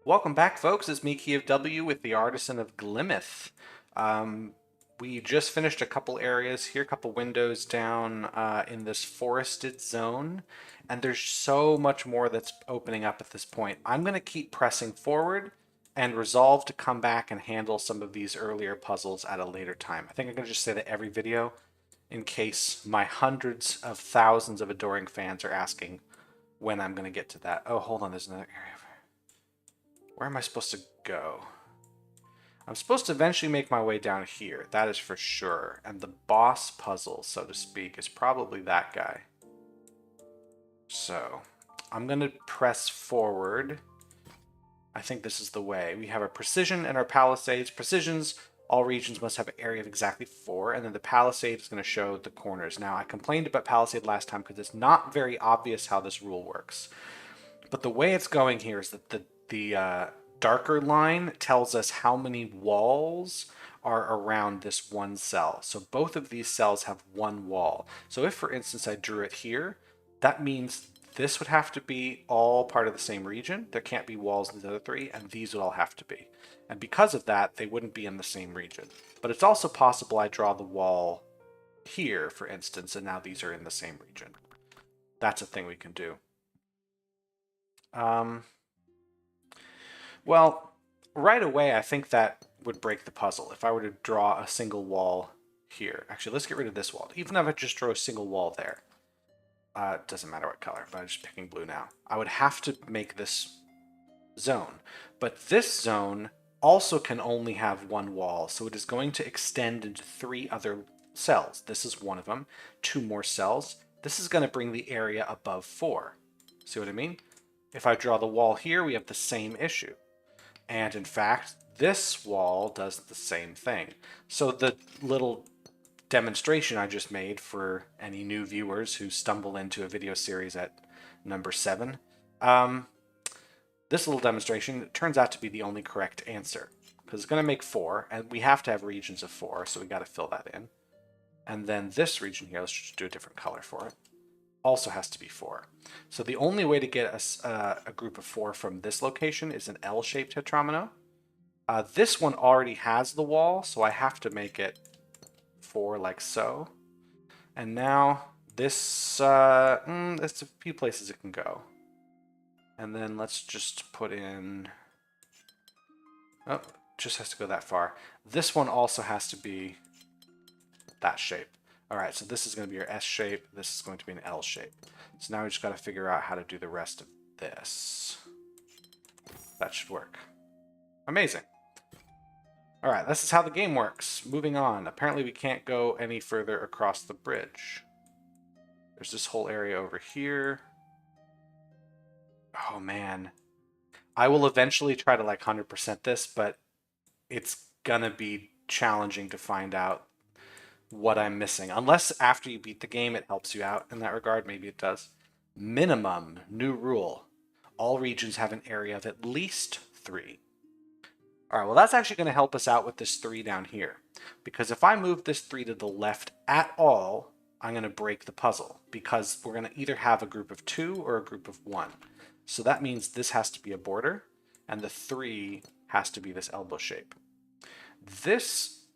Welcome back, folks. It's me, Key of W, with the Artisan of Glimmith. We just finished a couple areas here, a couple windows down in this forested zone, and there's so much more that's opening up at this point. I'm going to keep pressing forward and resolve to come back and handle some of these earlier puzzles at a later time. I think I'm going to just say that every video in case my hundreds of thousands of adoring fans are asking when I'm going to get to that. Oh, hold on, there's another area. Where am I supposed to go? I'm supposed to eventually make my way down here, that is for sure. And the boss puzzle, so to speak, is probably that guy. So, I'm going to press forward. I think this is the way. We have our precision and our palisades. Precisions, all regions must have an area of exactly 4, and then the palisade is going to show the corners. Now, I complained about palisade last time because it's not very obvious how this rule works. But the way it's going here is that the darker line tells us how many walls are around this one cell. So both of these cells have one wall. So if, for instance, I drew it here, that means this would have to be all part of the same region. There can't be walls in the other 3, and these would all have to be. And because of that, they wouldn't be in the same region. But it's also possible I draw the wall here, for instance, and now these are in the same region. That's a thing we can do. Well, right away, I think that would break the puzzle. If I were to draw a single wall here. Actually, let's get rid of this wall. Even if I just draw a single wall there. It doesn't matter what color, but I'm just picking blue now. I would have to make this zone. But this zone also can only have one wall, so it is going to extend into 3 other cells. This is one of them. 2 more cells. This is going to bring the area above 4. See what I mean? If I draw the wall here, we have the same issue. And in fact, this wall does the same thing. So the little demonstration I just made for any new viewers who stumble into a video series at number 7, this little demonstration turns out to be the only correct answer. Because it's going to make 4, and we have to have regions of 4, so we got to fill that in. And then this region here, let's just do a different color for it, also has to be 4. So the only way to get a group of 4 from this location is an L-shaped tetromino. This one already has the wall, so I have to make it 4 like so. And now this, there's a few places it can go. And then let's just put in, oh, just has to go that far. This one also has to be that shape. All right, so this is going to be your S shape. This is going to be an L shape. So now we just got to figure out how to do the rest of this. That should work. Amazing. All right, this is how the game works. Moving on. Apparently we can't go any further across the bridge. There's this whole area over here. Oh, man. I will eventually try to like 100% this, but it's going to be challenging to find out what I'm missing. Unless after you beat the game it helps you out in that regard. Maybe it does. Minimum, new rule. All regions have an area of at least 3. All right, well that's actually going to help us out with this 3 down here. Because if I move this 3 to the left at all, I'm going to break the puzzle. Because we're going to either have a group of 2 or a group of 1. So that means this has to be a border, and the 3 has to be this elbow shape. This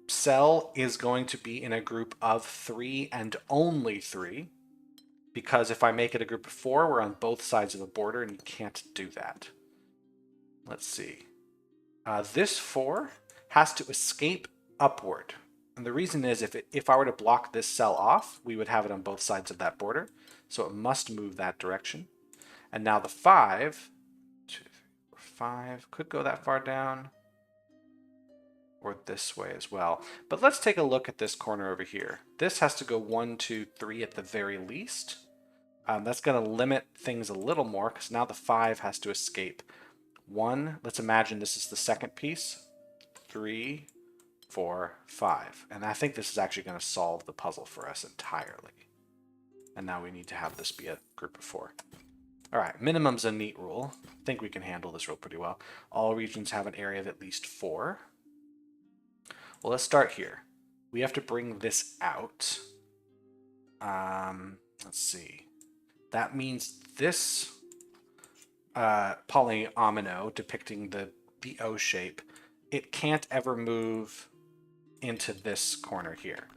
cell is going to be in a group of 3 and only 3, because if I make it a group of 4, we're on both sides of a border, and you can't do that. Let's see. This 4 has to escape upward. And the reason is if I were to block this cell off, we would have it on both sides of that border. So it must move that direction. And now the 5, 2, 3, 4, 5, could go that far down. Or this way as well. But let's take a look at this corner over here. This has to go 1, 2, 3 at the very least. That's going to limit things a little more because now the 5 has to escape. 1, let's imagine this is the second piece. 3, 4, 5. And I think this is actually going to solve the puzzle for us entirely. And now we need to have this be a group of 4. All right, minimum's a neat rule. I think we can handle this rule pretty well. All regions have an area of at least 4. Well, let's start here. We have to bring this out. Let's see. That means this polyomino depicting the O shape, it can't ever move into this corner here.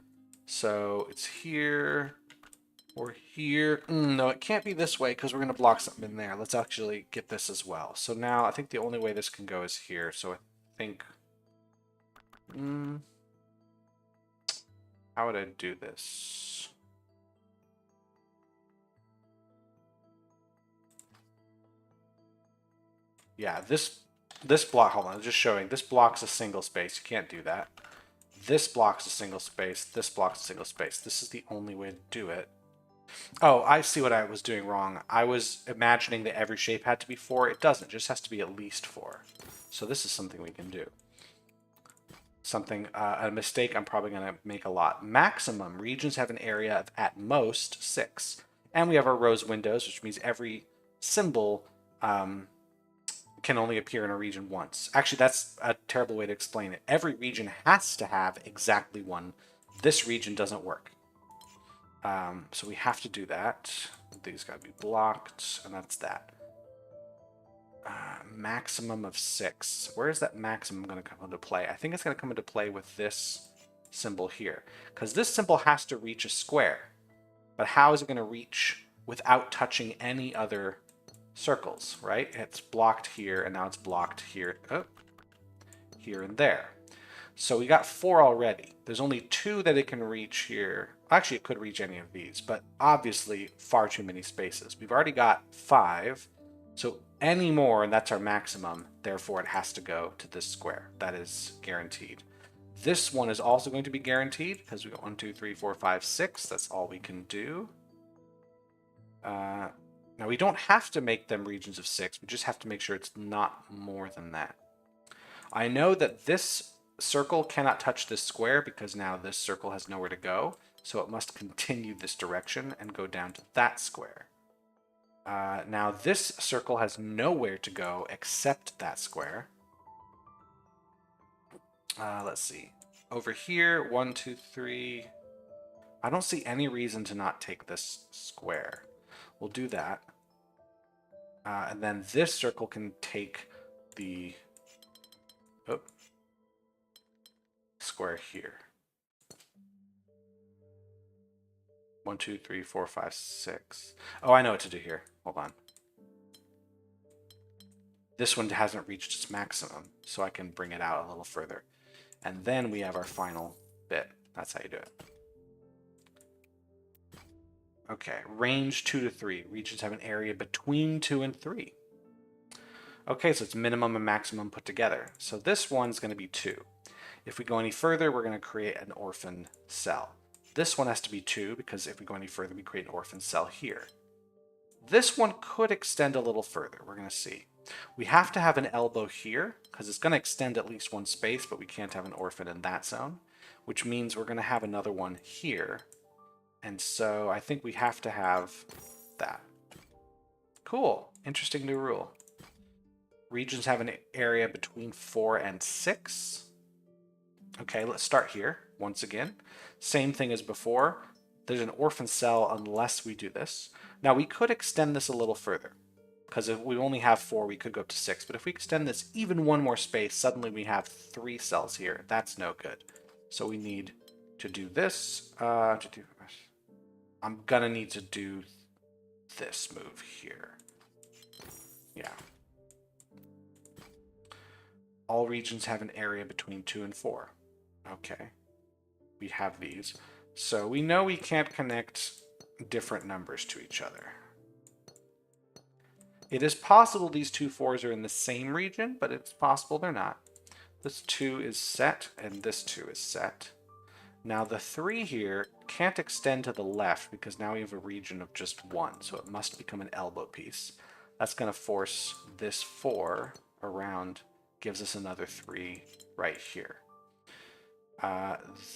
So it's here or here. No, it can't be this way because we're going to block something in there. Let's actually get this as well. So now I think the only way this can go is here. So I think... how would I do this? Yeah, this block, hold on, I'm just showing, this blocks a single space. You can't do that. This blocks a single space. This blocks a single space. This is the only way to do it. Oh, I see what I was doing wrong. I was imagining that every shape had to be 4. It doesn't. It just has to be at least 4. So this is something we can do. Something, a mistake I'm probably going to make a lot. Maximum regions have an area of at most 6. And we have our rose windows, which means every symbol can only appear in a region once. Actually, that's a terrible way to explain it. Every region has to have exactly one. This region doesn't work. So we have to do that. These got to be blocked, and that's that. Maximum of 6. Where is that maximum going to come into play? I think it's going to come into play with this symbol here, because this symbol has to reach a square. But how is it going to reach without touching any other circles, right? It's blocked here, and now it's blocked here, here and there. So we got 4 already. There's only 2 that it can reach here. Actually, it could reach any of these, but obviously far too many spaces. We've already got 5, so any more, and that's our maximum, therefore it has to go to this square. That is guaranteed. This one is also going to be guaranteed, because we got 1, 2, 3, 4, 5, 6. That's all we can do. Now, we don't have to make them regions of 6. We just have to make sure it's not more than that. I know that this circle cannot touch this square because now this circle has nowhere to go. So it must continue this direction and go down to that square. Now, this circle has nowhere to go except that square. Let's see. Over here, 1, 2, 3. I don't see any reason to not take this square. We'll do that. And then this circle can take the square here. 1, 2, 3, 4, 5, 6. Oh, I know what to do here. Hold on. This one hasn't reached its maximum, so I can bring it out a little further. And then we have our final bit. That's how you do it. Okay, range 2 to 3. Regions have an area between 2 and 3. Okay, so it's minimum and maximum put together. So this one's going to be 2. If we go any further, we're going to create an orphan cell. This one has to be 2 because if we go any further, we create an orphan cell here. This one could extend a little further. We're going to see. We have to have an elbow here because it's going to extend at least one space, but we can't have an orphan in that zone, which means we're going to have another one here. And so I think we have to have that. Cool. Interesting new rule. Regions have an area between 4 and 6. Okay, let's start here once again. Same thing as before. There's an orphan cell unless we do this. Now we could extend this a little further because if we only have 4, we could go up to 6. But if we extend this even one more space, suddenly we have 3 cells here. That's no good. So we need to do this. I'm gonna need to do this move here. Yeah. All regions have an area between 2 and 4. Okay. We have these. So we know we can't connect different numbers to each other. It is possible these 2 4s are in the same region, but it's possible they're not. This 2 is set, and this 2 is set. Now the 3 here can't extend to the left because now we have a region of just 1, so it must become an elbow piece. That's going to force this 4 around, gives us another 3 right here.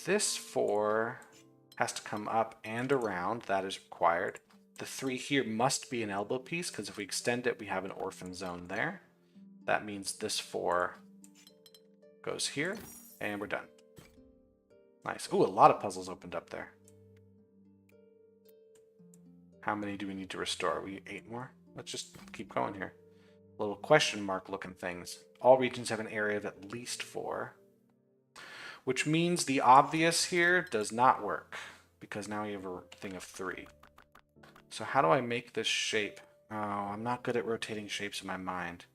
This 4 has to come up and around, that is required. The 3 here must be an elbow piece because if we extend it, we have an orphan zone there. That means this 4 goes here, and we're done. Nice. Ooh, a lot of puzzles opened up there. How many do we need to restore? We 8 more? Let's just keep going here. little question mark looking things. All regions have an area of at least 4, which means the obvious here does not work because now you have a thing of 3. So how do I make this shape? Oh, I'm not good at rotating shapes in my mind.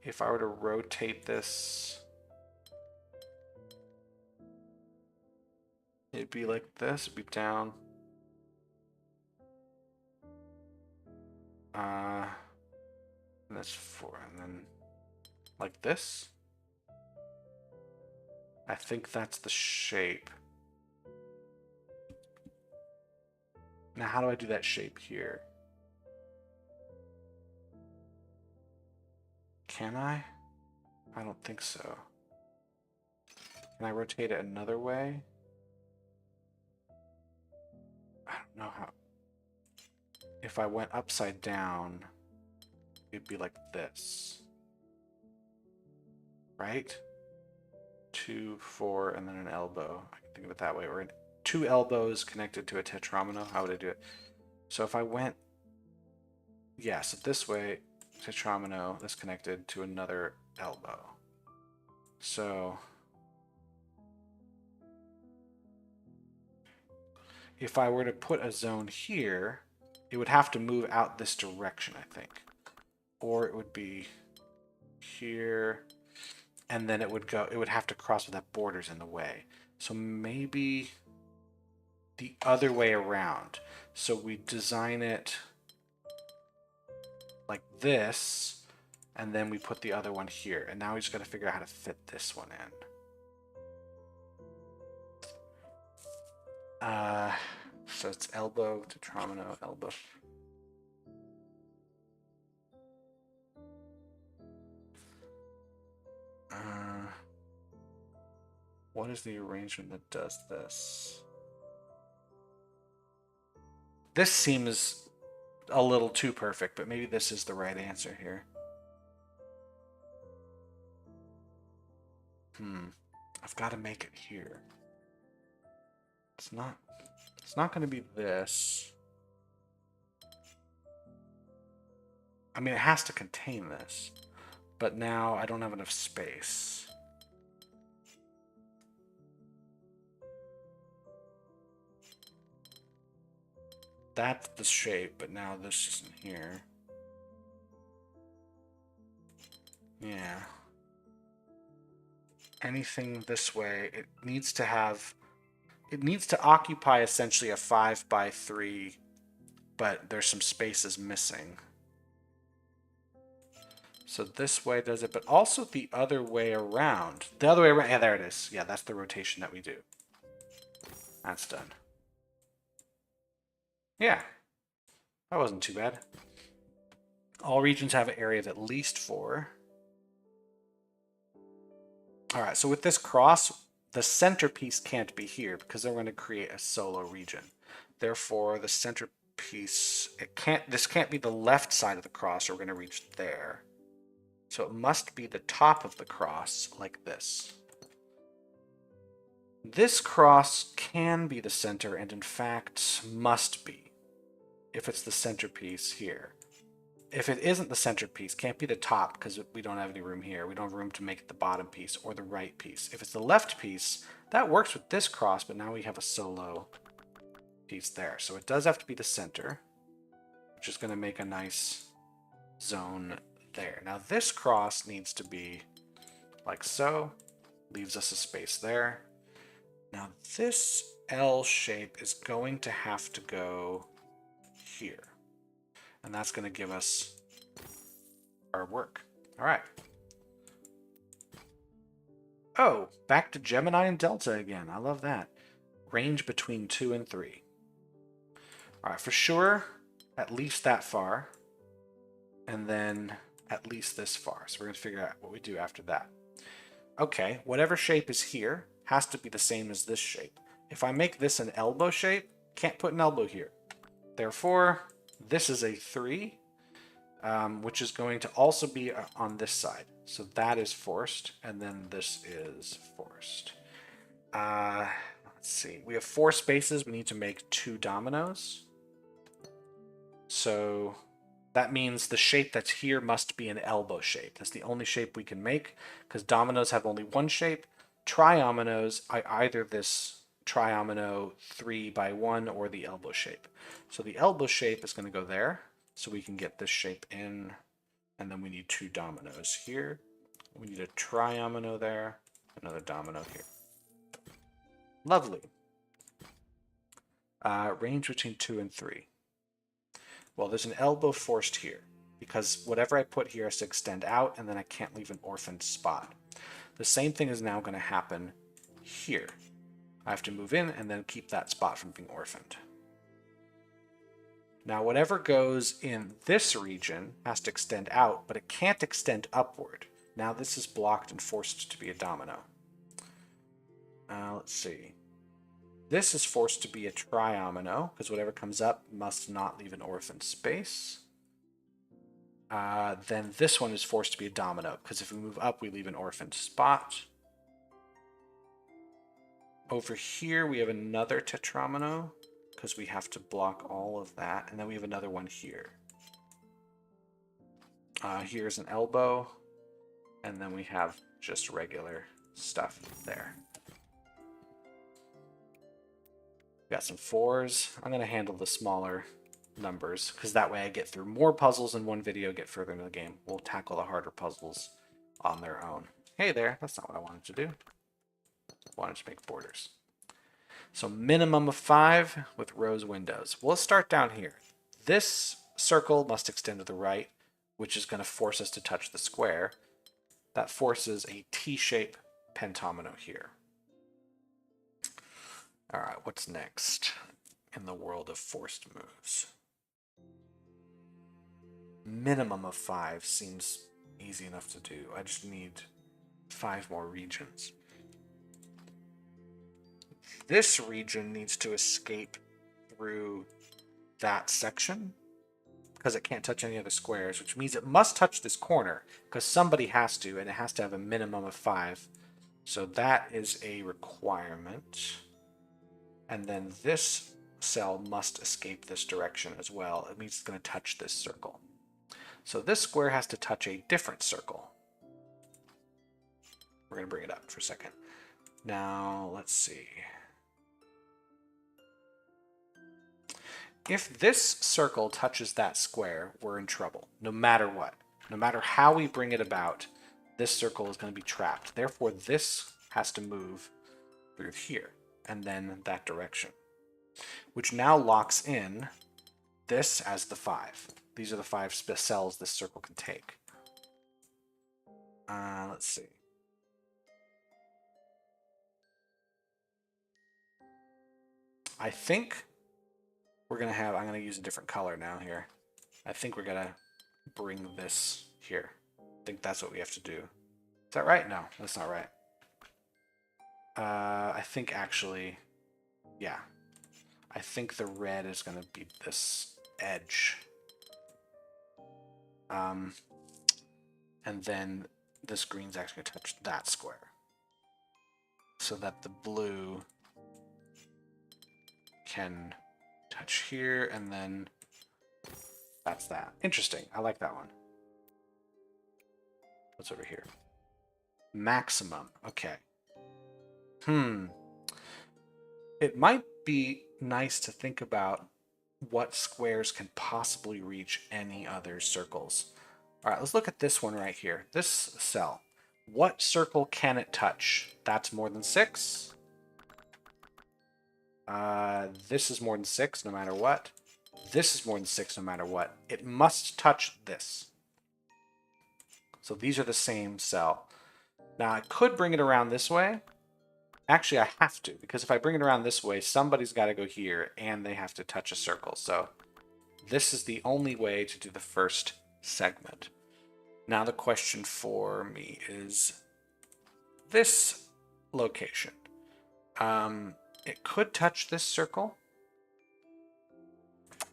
If I were to rotate this, it'd be like this, it'd be down. And that's 4, and then like this. I think that's the shape. Now how do I do that shape here? Can I? I don't think so. Can I rotate it another way? I don't know how. If I went upside down, it'd be like this. Right? 2, 4, and then an elbow. I can think of it that way. Or 2 elbows connected to a tetromino. How would I do it? So if I went, yeah, so this way, tetromino, that's connected to another elbow. So if I were to put a zone here, it would have to move out this direction, I think. Or it would be here, and then it would have to cross with that border's in the way. So maybe the other way around. So we design it like this, and then we put the other one here. And now we just got to figure out how to fit this one in. So it's elbow, tetromino, elbow. What is the arrangement that does this? This seems a little too perfect, but maybe this is the right answer here. I've got to make it here. It's not going to be this. I mean, it has to contain this, but now I don't have enough space. That's the shape, but now this isn't here. Yeah. Anything this way, it needs to occupy essentially a 5x3, but there's some spaces missing. So this way does it, but also the other way around. The other way around, yeah, there it is. Yeah, that's the rotation that we do. That's done. Yeah, that wasn't too bad. All regions have an area of at least 4. All right, so with this cross, the centerpiece can't be here because they're going to create a solo region. Therefore, the centerpiece, this can't be the left side of the cross or we're going to reach there. So it must be the top of the cross like this. This cross can be the center and in fact must be if it's the centerpiece here. If it isn't the centerpiece, can't be the top because we don't have any room here. We don't have room to make it the bottom piece or the right piece. If it's the left piece, that works with this cross, but now we have a solo piece there. So it does have to be the center, which is going to make a nice zone there. Now this cross needs to be like so, leaves us a space there. Now this L shape is going to have to go here. And that's going to give us our work. All right. Oh, back to Gemini and Delta again. I love that. Range between 2 and 3. All right, for sure, at least that far. And then at least this far. So we're going to figure out what we do after that. Okay, whatever shape is here has to be the same as this shape. If I make this an elbow shape, can't put an elbow here. Therefore, this is a 3, which is going to also be on this side. So that is forced, and then this is forced. Let's see. We have 4 spaces. We need to make 2 dominoes. So that means the shape that's here must be an elbow shape. That's the only shape we can make because dominoes have only one shape. Triominoes are either this triomino 3x1 or the elbow shape. So the elbow shape is going to go there. So we can get this shape in. And then we need 2 dominoes here. We need a triomino there, another domino here. Lovely. Range between 2 and 3. Well, there's an elbow forced here because whatever I put here has to extend out and then I can't leave an orphaned spot. The same thing is now going to happen here. I have to move in and then keep that spot from being orphaned. Now, whatever goes in this region has to extend out, but it can't extend upward. Now this is blocked and forced to be a domino. Let's see. This is forced to be a triomino, because whatever comes up must not leave an orphaned space. Then this one is forced to be a domino, because if we move up, we leave an orphaned spot. Over here, we have another tetromino, because we have to block all of that. And then we have another one here. Here's an elbow. And then we have just regular stuff there. Got some 4s. I'm going to handle the smaller numbers, because that way I get through more puzzles in one video, get further into the game. We'll tackle the harder puzzles on their own. Hey there, that's not what I wanted to do. I wanted to make borders. So minimum of 5 with rows windows. We'll start down here. This circle must extend to the right, which is going to force us to touch the square. That forces a T-shape pentomino here. All right, what's next in the world of forced moves? Minimum of 5 seems easy enough to do. I just need 5 more regions. This region needs to escape through that section because it can't touch any other squares, which means it must touch this corner because somebody has to, and it has to have a minimum of 5. So that is a requirement. And then this cell must escape this direction as well. It means it's going to touch this circle. So this square has to touch a different circle. We're going to bring it up for a second. Now, let's see. If this circle touches that square, we're in trouble, no matter what. No matter how we bring it about, this circle is going to be trapped. Therefore, this has to move through here and then that direction, which now locks in this as the 5. These are the 5 cells this circle can take. Let's see. I think we're going to have, I'm going to use a different color now here. I think we're going to bring this here. I think that's what we have to do. Is that right? No, that's not right. I think actually, yeah. I think the red is going to be this edge. And then this green's actually going to touch that square. So that the blue can touch here, and then that's that. Interesting. I like that one. What's over here? Maximum. Okay. It might be nice to think about what squares can possibly reach any other circles. All right, let's look at this one right here. This cell. What circle can it touch? That's more than 6. This is more than 6 no matter what. This is more than 6 no matter what. It must touch this. So these are the same cell. Now I could bring it around this way. Actually, I have to, because if I bring it around this way, somebody's got to go here and they have to touch a circle. So this is the only way to do the first segment. Now the question for me is this location. It could touch this circle.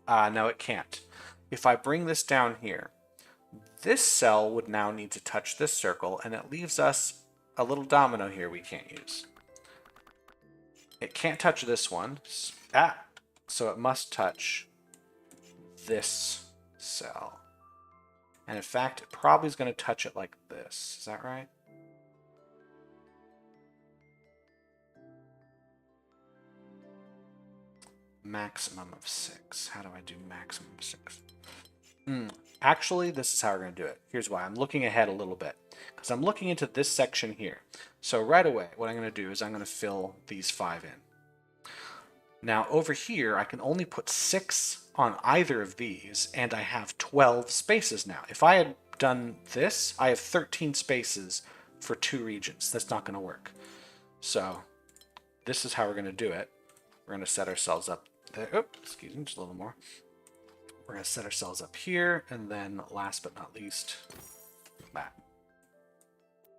No, it can't. If I bring this down here, this cell would now need to touch this circle, and it leaves us a little domino here we can't use. It can't touch this one. So it must touch this cell. And in fact, it probably is going to touch it like this. Is that right? Maximum of 6. How do I do maximum of 6? Actually, this is how we're going to do it. Here's why. I'm looking ahead a little bit because I'm looking into this section here. So right away, what I'm going to do is I'm going to fill these 5 in. Now over here, I can only put 6 on either of these, and I have 12 spaces now. If I had done this, I have 13 spaces for 2 regions. That's not going to work. So this is how we're going to do it. We're going to set ourselves up there. Oh, excuse me, just a little more. We're going to set ourselves up here, and then last but not least, that.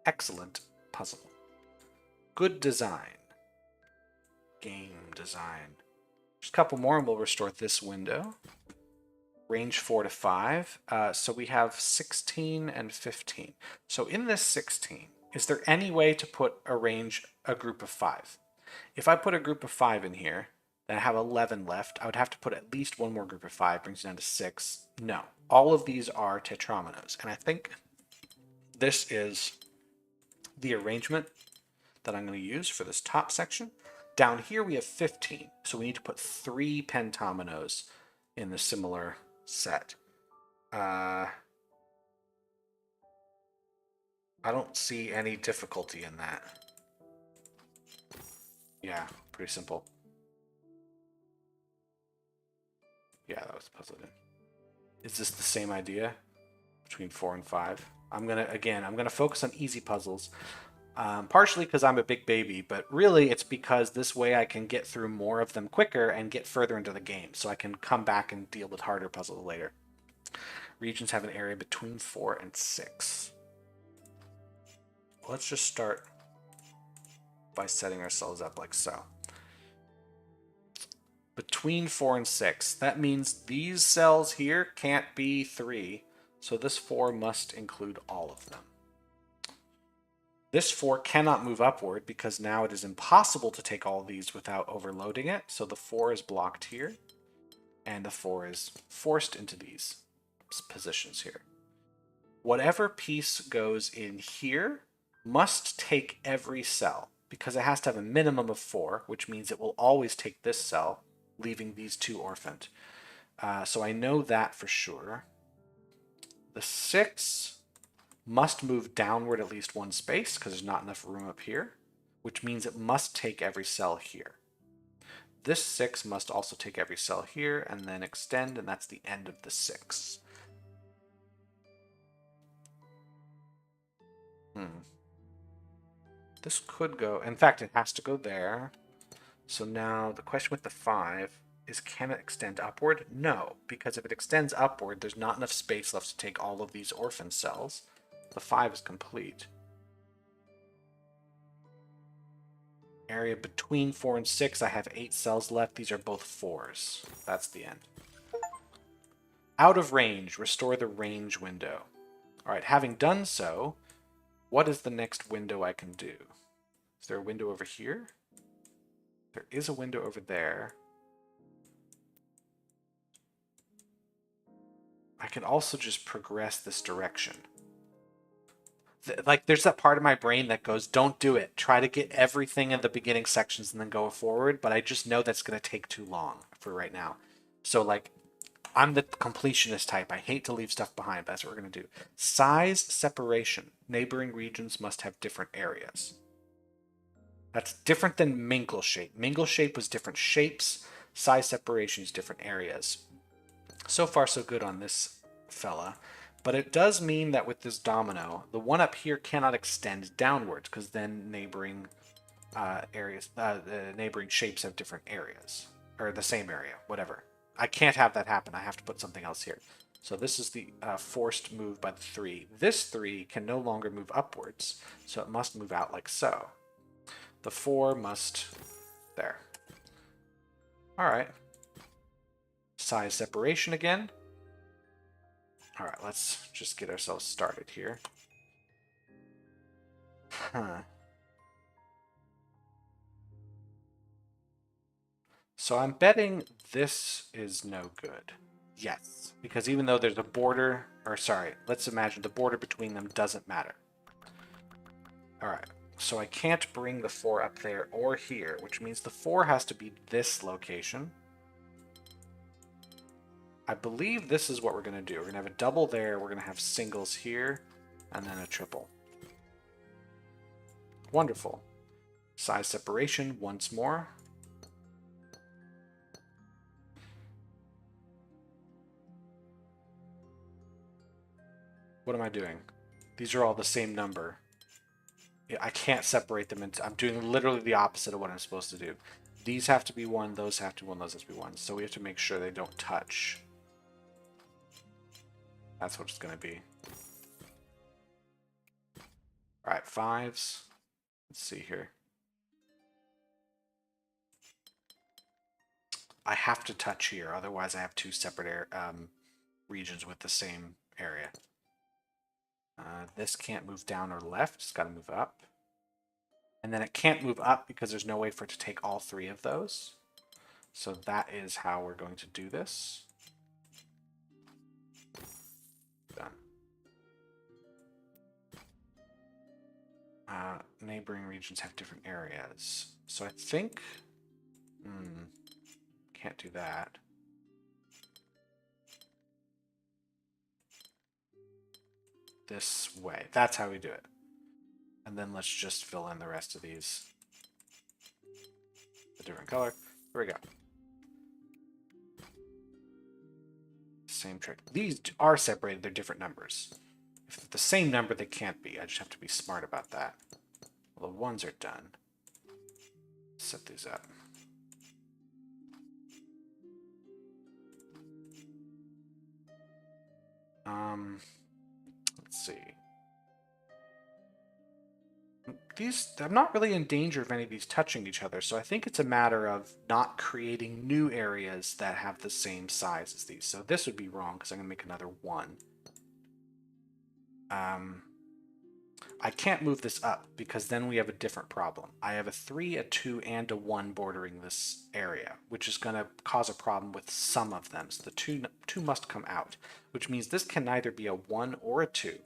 Excellent puzzle. Good design. Game design. Just a couple more and we'll restore this window. Range 4 to 5. So we have 16 and 15. So in this 16, is there any way to put a group of 5? If I put a group of 5 in here, then I have 11 left. I would have to put at least one more group of 5, brings it down to 6. No. All of these are tetrominoes. And I think this is the arrangement that I'm going to use for this top section. Down here we have 15, so we need to put 3 pentominoes in the similar set. I don't see any difficulty in that. Yeah, pretty simple. Yeah, that was puzzled in. Is this the same idea between 4 and 5? I'm gonna focus on easy puzzles. Partially because I'm a big baby, but really it's because this way I can get through more of them quicker and get further into the game, so I can come back and deal with harder puzzles later. Regions have an area between 4 and 6. Let's just start by setting ourselves up like so. Between 4 and 6, that means these cells here can't be 3, so this 4 must include all of them. This 4 cannot move upward because now it is impossible to take all of these without overloading it. So the 4 is blocked here, and the 4 is forced into these positions here. Whatever piece goes in here must take every cell because it has to have a minimum of 4, which means it will always take this cell, leaving these 2 orphaned. So I know that for sure. The 6 must move downward at least 1 space because there's not enough room up here, which means it must take every cell here. This 6 must also take every cell here and then extend, and that's the end of the 6. This could go, in fact, it has to go there. So now the question with the 5 is, can it extend upward? No, because if it extends upward, there's not enough space left to take all of these orphan cells. The 5 is complete. Area between 4 and 6, I have 8 cells left. These are both 4s. That's the end. Out of range, restore the range window. All right, having done so, what is the next window I can do? Is there a window over here? There is a window over there. I can also just progress this direction. Like, there's that part of my brain that goes, don't do it. Try to get everything in the beginning sections and then go forward, but I just know that's going to take too long for right now. So, like, I'm the completionist type. I hate to leave stuff behind, but that's what we're going to do. Size separation. Neighboring regions must have different areas. That's different than mingle shape. Mingle shape was different shapes. Size separation is different areas. So far, so good on this fella. But it does mean that with this domino, the one up here cannot extend downwards because then neighboring neighboring shapes have different areas, or the same area, whatever. I can't have that happen. I have to put something else here. So this is the forced move by the 3. This 3 can no longer move upwards, so it must move out like so. The 4 must there. All right. Size separation again. All right, let's just get ourselves started here. So I'm betting this is no good. Yes, because even though there's a border, or sorry, let's imagine the border between them doesn't matter. All right, so I can't bring the 4 up there or here, which means the 4 has to be this location. I believe this is what we're going to do. We're going to have a double there, we're going to have singles here, and then a triple. Wonderful. Size separation once more. What am I doing? These are all the same number. I can't separate them into... I'm doing literally the opposite of what I'm supposed to do. These have to be 1, those have to be 1, those have to be 1. So we have to make sure they don't touch. That's what it's going to be. All right, 5s. Let's see here. I have to touch here, otherwise I have 2 separate regions with the same area. This can't move down or left, it's got to move up. And then it can't move up because there's no way for it to take all 3 of those. So that is how we're going to do this. Done. Neighboring regions have different areas. So I think... can't do that. This way. That's how we do it. And then let's just fill in the rest of these. A different color. Here we go. Same trick. These are separated. They're different numbers. If it's the same number, they can't be. I just have to be smart about that. Well, the 1s are done. Set these up. Let's see. I'm not really in danger of any of these touching each other, so I think it's a matter of not creating new areas that have the same size as these. So this would be wrong because I'm going to make another 1. I can't move this up because then we have a different problem. I have a 3, a 2, and a 1 bordering this area, which is going to cause a problem with some of them. So the two must come out, which means this can neither be a 1 or a 2.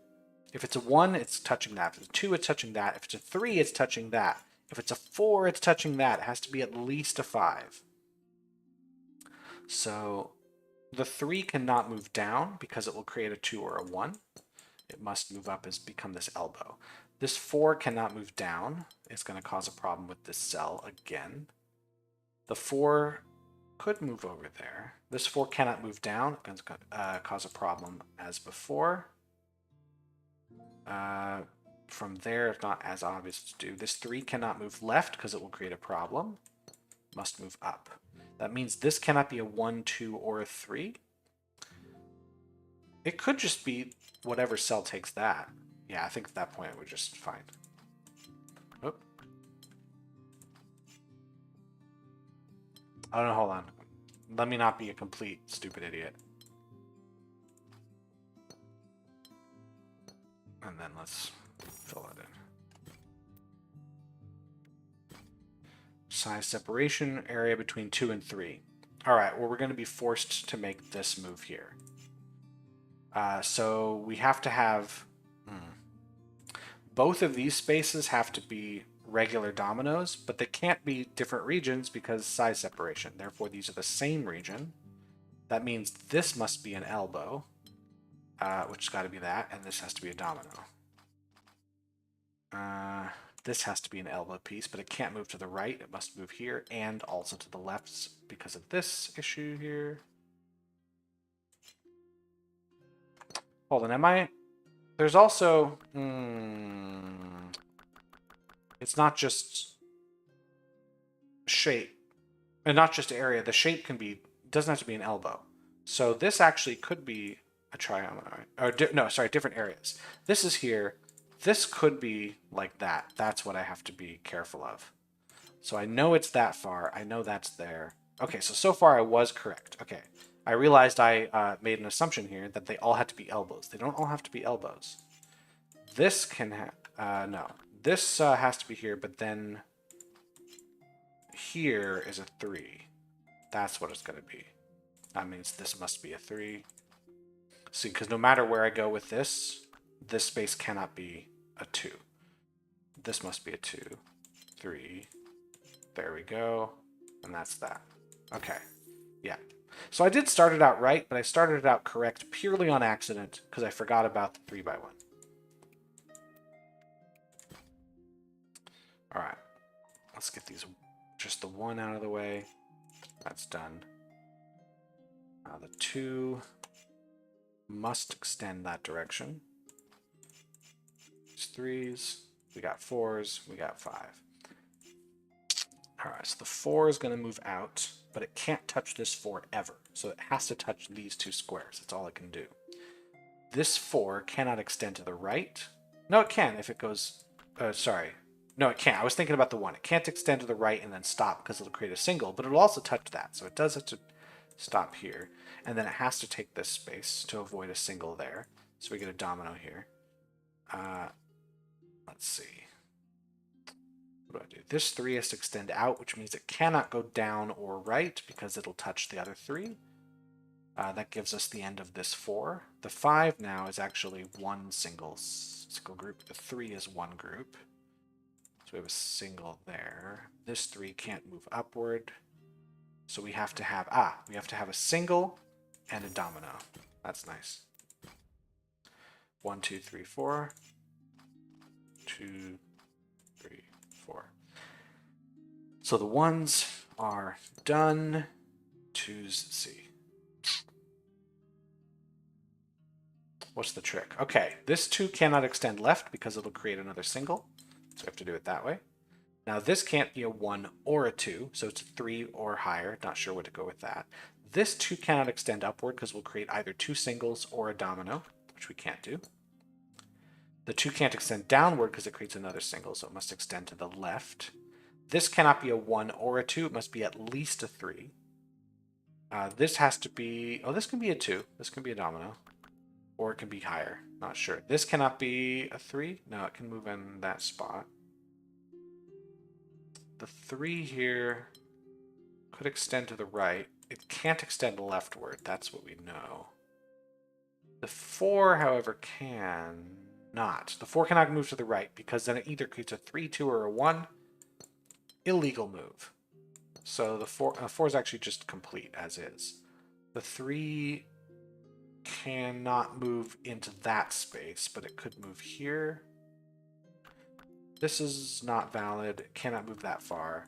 If it's a 1, it's touching that. If it's a 2, it's touching that. If it's a 3, it's touching that. If it's a 4, it's touching that. It has to be at least a 5. So the 3 cannot move down because it will create a 2 or a 1. It must move up and become this elbow. This 4 cannot move down. It's going to cause a problem with this cell again. The 4 could move over there. This 4 cannot move down. It's going to cause a problem as before. From there, it's not as obvious to do. This 3 cannot move left because it will create a problem. Must move up. That means this cannot be a 1, 2, or a 3. It could just be whatever cell takes that. Yeah, I think at that point it would just fine. Oh. I don't know, hold on. Let me not be a complete stupid idiot. And then let's fill it in. Size separation, area between 2 and 3. All right, well, we're going to be forced to make this move here. So we have to have... Both of these spaces have to be regular dominoes, but they can't be different regions because size separation. Therefore, these are the same region. That means this must be an elbow, which has got to be that, and this has to be a domino. This has to be an elbow piece, but it can't move to the right. It must move here and also to the left because of this issue here. Hold on, am I... There's also... It's not just shape, and not just area. The shape can be... doesn't have to be an elbow. So this actually could be a triangle. Or no, sorry, different areas. This is here. This could be like that. That's what I have to be careful of. So I know it's that far. I know that's there. Okay, so far I was correct. Okay. I realized I made an assumption here that they all had to be elbows. They don't all have to be elbows. This can have... no. This has to be here, but then here is a 3. That's what it's going to be. That means this must be a 3. See, because no matter where I go with this space cannot be a 2. This must be a 2, 3. There we go. And that's that. Okay. Yeah. So I did start it out right, but I started it out correct purely on accident because I forgot about the 3x1. All right. Let's get these, just the 1 out of the way. That's done. The 2 must extend that direction. These 3s. We got 4s. We got 5. All right, so the 4 is going to move out, but it can't touch this 4 ever. So it has to touch these 2 squares. That's all it can do. This 4 cannot extend to the right. No, it can if it goes... sorry. No, it can't. I was thinking about the 1. It can't extend to the right and then stop because it'll create a single, but it'll also touch that. So it does have to stop here. And then it has to take this space to avoid a single there. So we get a domino here. Let's see. What do? This 3 has to extend out, which means it cannot go down or right because it'll touch the other 3. That gives us the end of this 4. The 5 now is actually one single group. The 3 is one group. So we have a single there. This 3 can't move upward. So we have to have, we have to have a single and a domino. That's nice. 1, 2, 3, 4. 2, 3, 4. So the 1s are done. 2s, see. What's the trick? Okay, this 2 cannot extend left because it'll create another single. So we have to do it that way. Now this can't be a 1 or a 2, so it's a 3 or higher. Not sure what to go with that. This 2 cannot extend upward because we'll create either 2 singles or a domino, which we can't do. The 2 can't extend downward because it creates another single, so it must extend to the left. This cannot be a 1 or a 2. It must be at least a 3. This has to be... Oh, this can be a 2. This can be a domino. Or it can be higher. Not sure. This cannot be a 3. No, it can move in that spot. The 3 here could extend to the right. It can't extend leftward. That's what we know. The 4, however, can not. The 4 cannot move to the right because then it either creates a 3, 2, or a 1. Illegal move. So the 4 is actually just complete as is. The 3 cannot move into that space, but it could move here. This is not valid. It cannot move that far.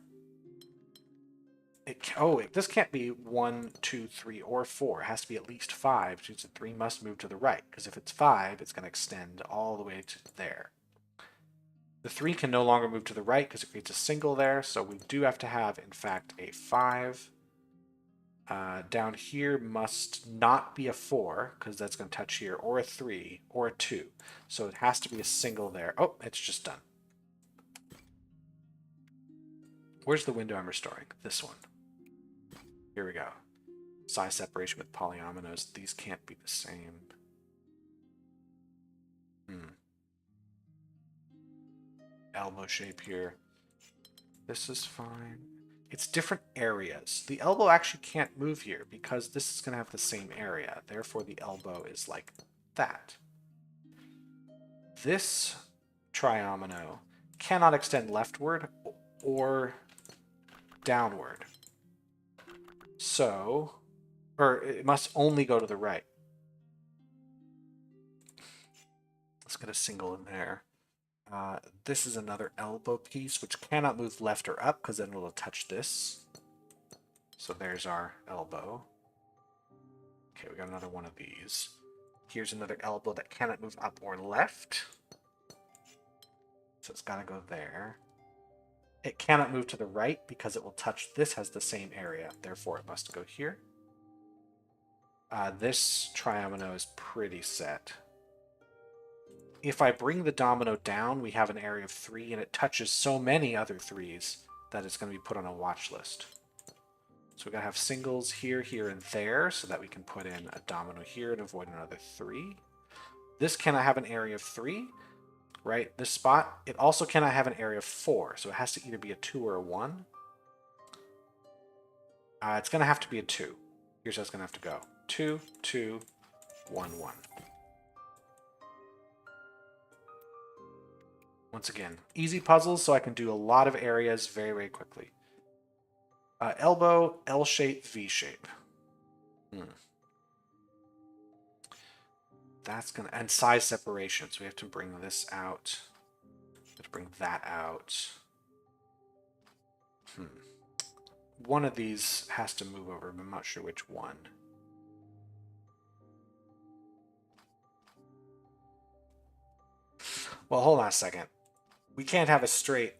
This can't be 1, 2, 3, or 4. It has to be at least 5, which means the 3 must move to the right, because if it's 5, it's going to extend all the way to there. The 3 can no longer move to the right because it creates a single there, so we do have to have, in fact, a 5. Down here must not be a 4, because that's going to touch here, or a 3, or a 2. So it has to be a single there. Oh, it's just done. Where's the window I'm restoring? This one. Here we go. Size separation with polyominoes. These can't be the same. Elbow shape here. This is fine. It's different areas. The elbow actually can't move here because this is going to have the same area. Therefore, the elbow is like that. This triomino cannot extend leftward or downward. So, or it must only go to the right. Let's get a single in there. This is another elbow piece, which cannot move left or up because then it'll touch this. So there's our elbow. Okay, we got another one of these. Here's another elbow that cannot move up or left. So it's got to go there. It cannot move to the right because it will touch this, has the same area. Therefore, it must go here. This triomino is pretty set. If I bring the domino down, we have an area of 3, and it touches so many other 3s that it's going to be put on a watch list. So we're going to have singles here, here, and there, so that we can put in a domino here and avoid another 3. This cannot have an area of 3, right? This spot. It also cannot have an area of 4, so it has to either be a 2 or a 1. It's going to have to be a 2. Here's how it's going to have to go. 2, 2, 1, 1. Once again, easy puzzles, so I can do a lot of areas very, very quickly. Elbow, L shape, V shape. That's gonna, and size separation. So we have to bring this out. We have to bring that out. One of these has to move over, but I'm not sure which one. Well, hold on a second. We can't have a straight.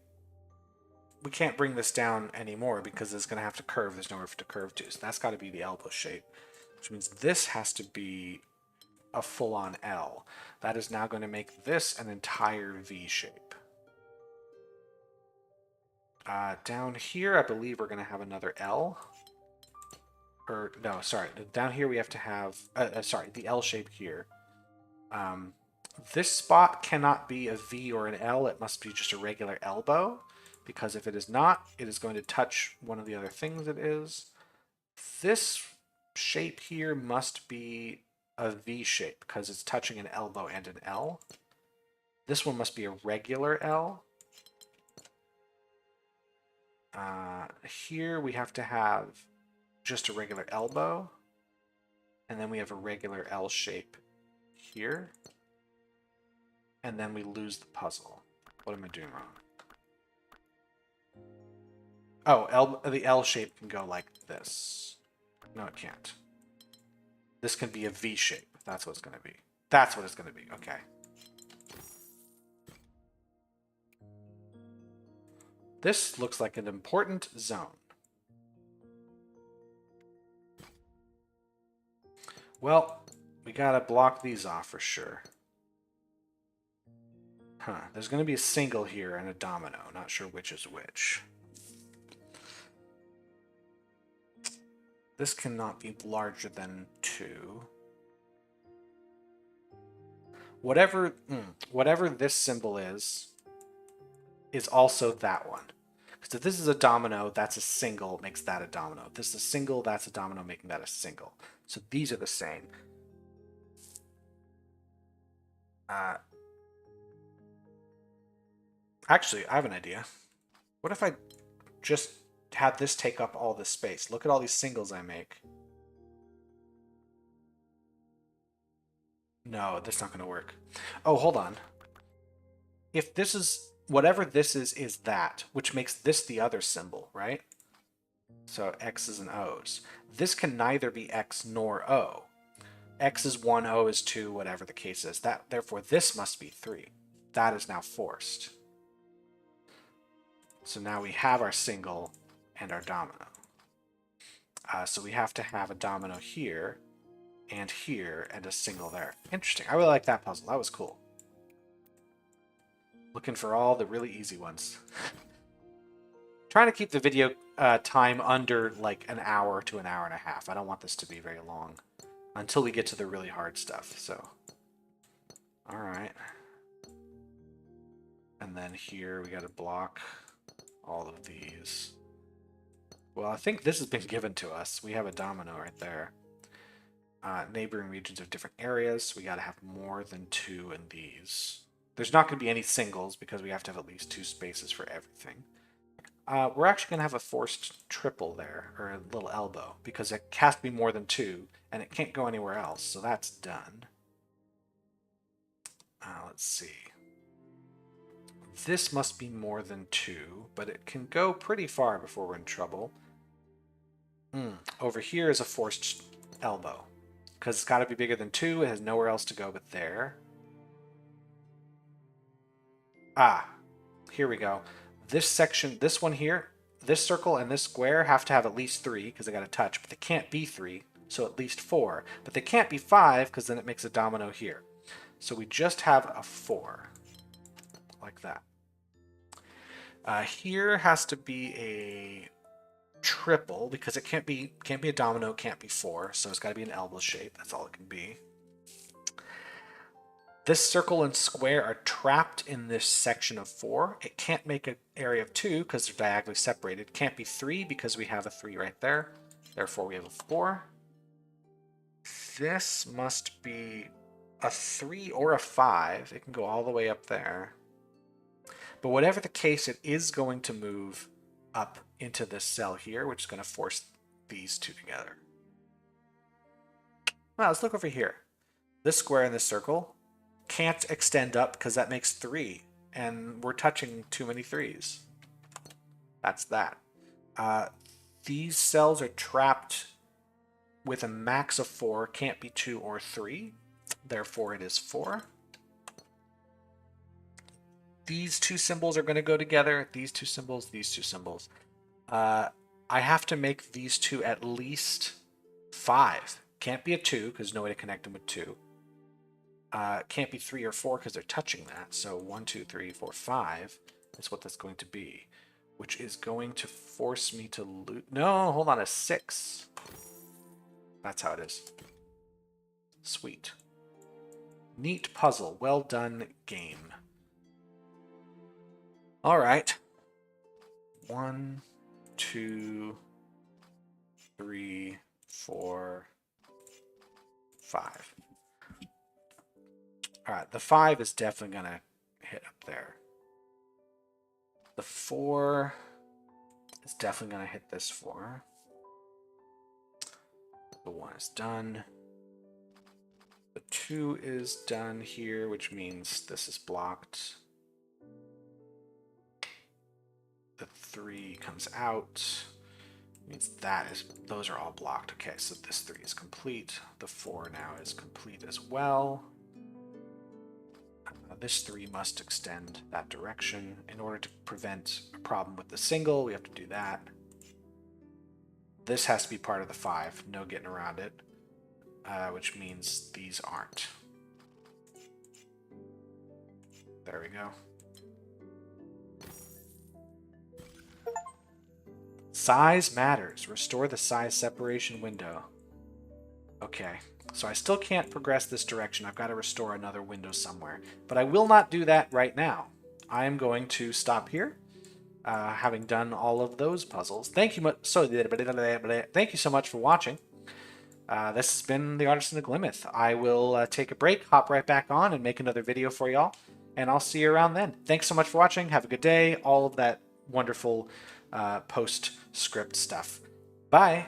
We can't bring this down anymore because it's going to have to curve. There's nowhere for it to curve to. So that's got to be the elbow shape, which means this has to be a full-on L. That is now going to make this an entire V shape. Down here, I believe we're going to have another L. Or, no, sorry. Down here we have to have, sorry, the L shape here. This spot cannot be a V or an L. It must be just a regular elbow. Because if it is not, it is going to touch one of the other things it is. This shape here must be a V shape because it's touching an elbow and an L. This one must be a regular L. Here we have to have just a regular elbow. And then we have a regular L shape here. And then we lose the puzzle. What am I doing wrong? Oh, the L shape can go like this. No, it can't. This can be a V shape. That's what it's going to be. That's what it's going to be. Okay. This looks like an important zone. Well, we got to block these off for sure. Huh. There's going to be a single here and a domino. Not sure which is which. This cannot be larger than 2. Whatever this symbol is also that one. Because if this is a domino, that's a single, makes that a domino. If this is a single, that's a domino, making that a single. So these are the same. Actually, I have an idea. What if I just had this take up all this space? Look at all these singles I make. No, that's not going to work. Oh, hold on. If this is, whatever this is that, which makes this the other symbol, right? So X's and O's. This can neither be X nor O. X is 1, O is 2, whatever the case is. Therefore, this must be 3. That is now forced. So now we have our single and our domino. So we have to have a domino here and a single there. Interesting. I really like that puzzle. That was cool. Looking for all the really easy ones. Trying to keep the video time under like an hour to an hour and a half. I don't want this to be very long until we get to the really hard stuff. So, all right. And then here we got to block all of these. Well, I think this has been given to us. We have a domino right there. Neighboring regions of different areas. We got to have more than 2 in these. There's not going to be any singles because we have to have at least 2 spaces for everything. We're actually going to have a forced triple there, or a little elbow, because it has to be more than 2, and it can't go anywhere else, so that's done. Let's see. This must be more than 2, but it can go pretty far before we're in trouble. Over here is a forced elbow, because it's got to be bigger than 2. It has nowhere else to go but there. Here we go. This section, this one here, this circle and this square have to have at least 3 because they got to touch, but they can't be 3, so at least 4. But they can't be 5 because then it makes a domino here. So we just have a 4, like that. Here has to be a triple because it can't be a domino, can't be 4, so it's got to be an elbow shape. That's all it can be. This circle and square are trapped in this section of 4. It can't make an area of 2 because they're diagonally separated. Can't be 3 because we have a 3 right there. Therefore, we have a 4. this must be a 3 or a 5. It can go all the way up there. But whatever the case, it is going to move up into this cell here, which is going to force these two together. Well, let's look over here. This square and this circle can't extend up because that makes 3. And we're touching too many 3s. That's that. These cells are trapped with a max of 4. Can't be 2 or 3. Therefore, it is 4. These two symbols are going to go together. These two symbols, these two symbols. I have to make these two at least 5. Can't be a 2 because no way to connect them with 2. Can't be 3 or 4 because they're touching that. So 1, 2, 3, 4, 5 is what that's going to be, which is going to force me to lose. No, hold on, a 6. That's how it is. Sweet. Neat puzzle. Well done, game. All right. 1, 2, 3, 4, 5. All right, the 5 is definitely going to hit up there. The 4 is definitely going to hit this 4. The 1 is done. The 2 is done here, which means this is blocked. The 3 comes out. Means those are all blocked. Okay, so this 3 is complete. The 4 now is complete as well. This 3 must extend that direction. In order to prevent a problem with the single, we have to do that. This has to be part of the 5. No getting around it. Which means these aren't. There we go. Size matters. Restore the size separation window. Okay. So I still can't progress this direction. I've got to restore another window somewhere. But I will not do that right now. I am going to stop here, having done all of those puzzles. Thank you so much for watching. This has been the Artisan of Glimmith. I will take a break, hop right back on, and make another video for y'all. And I'll see you around then. Thanks so much for watching. Have a good day. All of that wonderful postscript stuff. Bye.